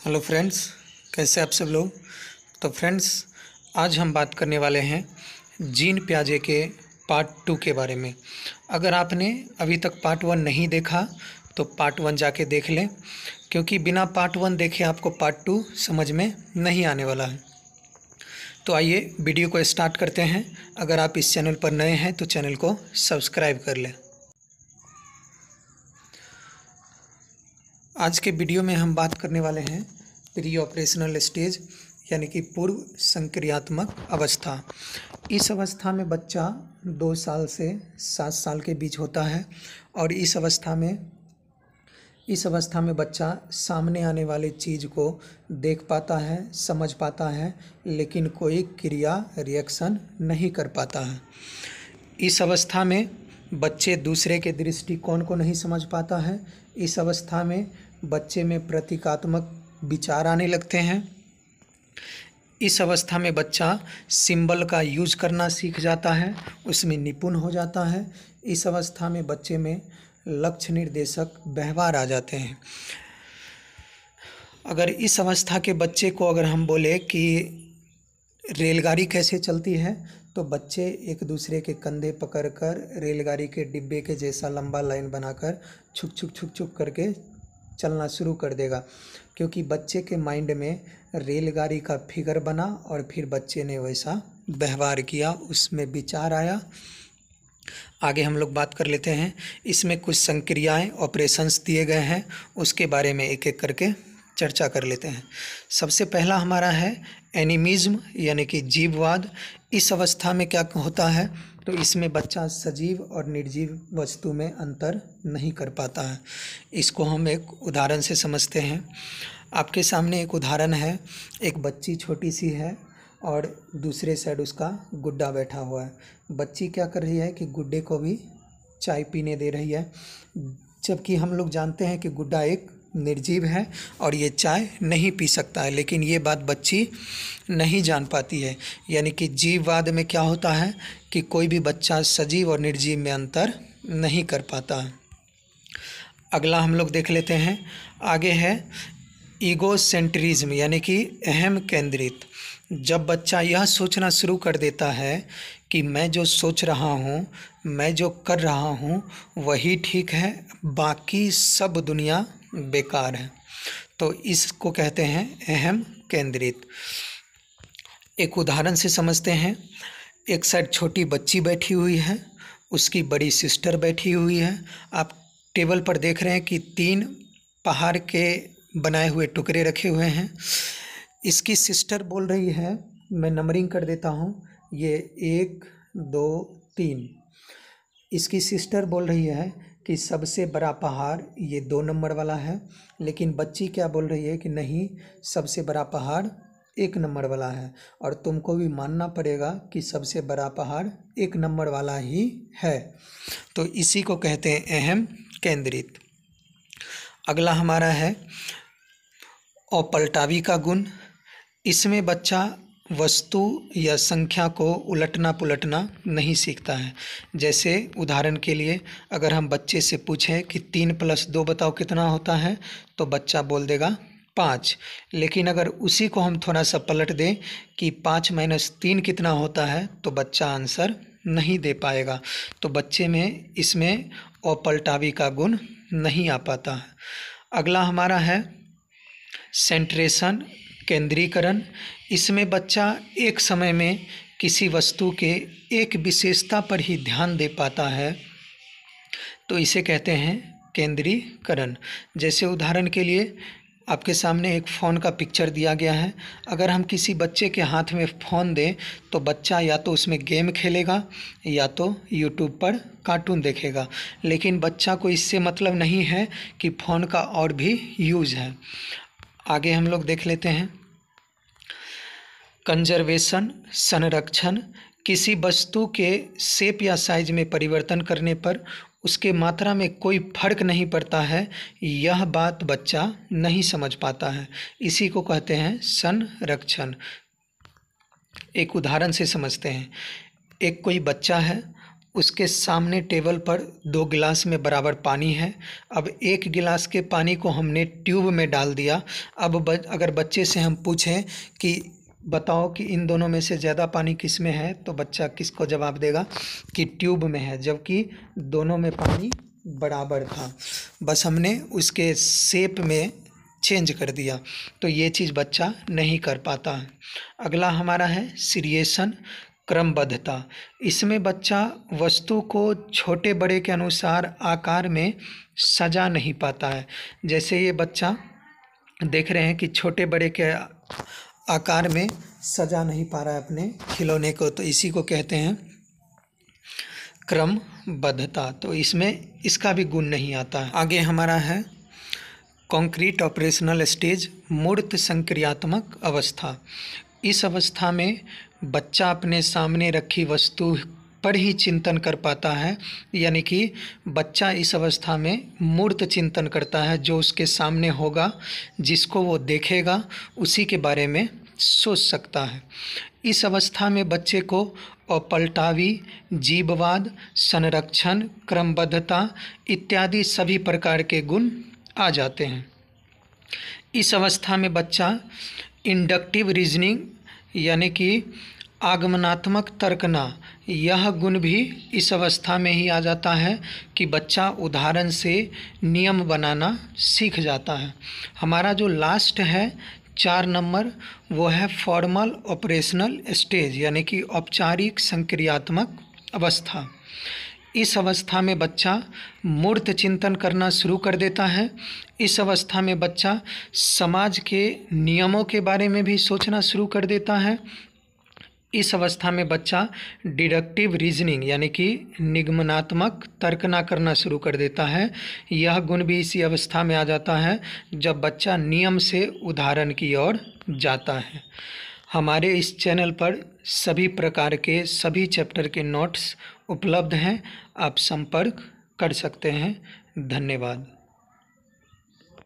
Hello friends, कैसे आप सब लोग। तो फ्रेंड्स, आज हम बात करने वाले हैं जीन पियाजे के पार्ट 2 के बारे में। अगर आपने अभी तक पार्ट 1 नहीं देखा तो पार्ट 1 जाके देख लें, क्योंकि बिना पार्ट 1 देखे आपको पार्ट 2 समझ में नहीं आने वाला है। तो आइए वीडियो को स्टार्ट करते हैं। अगर आप इस चैनल पर नए हैं तो चैनल को सब्सक्राइब कर लें। आज के वीडियो में हम बात करने वाले हैं प्री ऑपरेशनल स्टेज, यानी कि पूर्व संक्रियात्मक अवस्था। इस अवस्था में बच्चा 2 साल से 7 साल के बीच होता है और इस अवस्था में बच्चा सामने आने वाली चीज़ को देख पाता है, समझ पाता है, लेकिन कोई क्रिया रिएक्शन नहीं कर पाता है। इस अवस्था में बच्चे दूसरे के दृष्टिकोण को नहीं समझ पाता है। इस अवस्था में बच्चे में प्रतीकात्मक विचार आने लगते हैं। इस अवस्था में बच्चा सिंबल का यूज करना सीख जाता है, उसमें निपुण हो जाता है। इस अवस्था में बच्चे में लक्ष्य निर्देशक व्यवहार आ जाते हैं। अगर इस अवस्था के बच्चे को अगर हम बोले कि रेलगाड़ी कैसे चलती है, तो बच्चे एक दूसरे के कंधे पकड़कर रेलगाड़ी के डिब्बे के जैसा लंबा लाइन बनाकर छुक छुक छुक छुक करके चलना शुरू कर देगा, क्योंकि बच्चे के माइंड में रेलगाड़ी का फिगर बना और फिर बच्चे ने वैसा व्यवहार किया, उसमें विचार आया। आगे हम लोग बात कर लेते हैं। इसमें कुछ संक्रियाएं, ऑपरेशंस दिए गए हैं, उसके बारे में एक एक करके चर्चा कर लेते हैं। सबसे पहला हमारा है एनिमिज्म, यानी कि जीववाद। इस अवस्था में क्या होता है, तो इसमें बच्चा सजीव और निर्जीव वस्तु में अंतर नहीं कर पाता है। इसको हम एक उदाहरण से समझते हैं। आपके सामने एक उदाहरण है। एक बच्ची छोटी सी है और दूसरे साइड उसका गुड्डा बैठा हुआ है। बच्ची क्या कर रही है कि गुड्डे को भी चाय पीने दे रही है, जबकि हम लोग जानते हैं कि गुड्डा एक निर्जीव है और ये चाय नहीं पी सकता है, लेकिन ये बात बच्ची नहीं जान पाती है। यानी कि जीववाद में क्या होता है कि कोई भी बच्चा सजीव और निर्जीव में अंतर नहीं कर पाता है। अगला हम लोग देख लेते हैं। आगे है ईगोसेंट्रिज्म, यानी कि अहम केंद्रित। जब बच्चा यह सोचना शुरू कर देता है कि मैं जो सोच रहा हूँ, मैं जो कर रहा हूँ वही ठीक है, बाकी सब दुनिया बेकार है, तो इसको कहते हैं अहम केंद्रित। एक उदाहरण से समझते हैं। एक साइड छोटी बच्ची बैठी हुई है, उसकी बड़ी सिस्टर बैठी हुई है। आप टेबल पर देख रहे हैं कि 3 पहाड़ के बनाए हुए टुकड़े रखे हुए हैं। इसकी सिस्टर बोल रही है, मैं नंबरिंग कर देता हूँ, ये 1 2 3। इसकी सिस्टर बोल रही है कि सबसे बड़ा पहाड़ ये 2 नंबर वाला है, लेकिन बच्ची क्या बोल रही है कि नहीं, सबसे बड़ा पहाड़ 1 नंबर वाला है, और तुमको भी मानना पड़ेगा कि सबसे बड़ा पहाड़ 1 नंबर वाला ही है। तो इसी को कहते हैं अहम केंद्रित। अगला हमारा है अपलटावी का गुण। इसमें बच्चा वस्तु या संख्या को उलटना पुलटना नहीं सीखता है। जैसे उदाहरण के लिए अगर हम बच्चे से पूछें कि 3 + 2 बताओ कितना होता है, तो बच्चा बोल देगा 5। लेकिन अगर उसी को हम थोड़ा सा पलट दें कि 5 - 3 कितना होता है, तो बच्चा आंसर नहीं दे पाएगा। तो बच्चे में इसमें अपलटावी का गुण नहीं आ पाता है। अगला हमारा है सेंट्रेशन, केंद्रीकरण। इसमें बच्चा एक समय में किसी वस्तु के एक विशेषता पर ही ध्यान दे पाता है, तो इसे कहते हैं केंद्रीकरण। जैसे उदाहरण के लिए आपके सामने एक फ़ोन का पिक्चर दिया गया है। अगर हम किसी बच्चे के हाथ में फ़ोन दें तो बच्चा या तो उसमें गेम खेलेगा या तो यूट्यूब पर कार्टून देखेगा, लेकिन बच्चा को इससे मतलब नहीं है कि फ़ोन का और भी यूज़ है। आगे हम लोग देख लेते हैं कंजर्वेशन, संरक्षण। किसी वस्तु के शेप या साइज में परिवर्तन करने पर उसके मात्रा में कोई फर्क नहीं पड़ता है, यह बात बच्चा नहीं समझ पाता है। इसी को कहते हैं संरक्षण। एक उदाहरण से समझते हैं। एक कोई बच्चा है, उसके सामने टेबल पर 2 गिलास में बराबर पानी है। अब 1 गिलास के पानी को हमने ट्यूब में डाल दिया। अब अगर बच्चे से हम पूछें कि बताओ कि इन दोनों में से ज़्यादा पानी किस में है, तो बच्चा किसको जवाब देगा कि ट्यूब में है, जबकि दोनों में पानी बराबर था, बस हमने उसके शेप में चेंज कर दिया। तो ये चीज़ बच्चा नहीं कर पाता है। अगला हमारा है सीरिएशन, क्रमबद्धता। इसमें बच्चा वस्तु को छोटे बड़े के अनुसार आकार में सजा नहीं पाता है। जैसे ये बच्चा देख रहे हैं कि छोटे बड़े के आकार में सजा नहीं पा रहा है अपने खिलौने को, तो इसी को कहते हैं क्रमबद्धता। तो इसमें इसका भी गुण नहीं आता है। आगे हमारा है कॉन्क्रीट ऑपरेशनल स्टेज, मूर्त संक्रियात्मक अवस्था। इस अवस्था में बच्चा अपने सामने रखी वस्तु पर ही चिंतन कर पाता है, यानी कि बच्चा इस अवस्था में मूर्त चिंतन करता है। जो उसके सामने होगा, जिसको वो देखेगा, उसी के बारे में सोच सकता है। इस अवस्था में बच्चे को अपलटावी, जीववाद, संरक्षण, क्रमबद्धता इत्यादि सभी प्रकार के गुण आ जाते हैं। इस अवस्था में बच्चा इंडक्टिव रीजनिंग यानी कि आगमनात्मक तर्कना, यह गुण भी इस अवस्था में ही आ जाता है कि बच्चा उदाहरण से नियम बनाना सीख जाता है। हमारा जो लास्ट है 4 नंबर, वो है फॉर्मल ऑपरेशनल स्टेज यानी कि औपचारिक संक्रियात्मक अवस्था। इस अवस्था में बच्चा मूर्त चिंतन करना शुरू कर देता है। इस अवस्था में बच्चा समाज के नियमों के बारे में भी सोचना शुरू कर देता है। इस अवस्था में बच्चा डिडक्टिव रीजनिंग यानी कि निगमनात्मक तर्कना करना शुरू कर देता है। यह गुण भी इसी अवस्था में आ जाता है जब बच्चा नियम से उदाहरण की ओर जाता है। हमारे इस चैनल पर सभी प्रकार के सभी चैप्टर के नोट्स उपलब्ध हैं, आप संपर्क कर सकते हैं। धन्यवाद।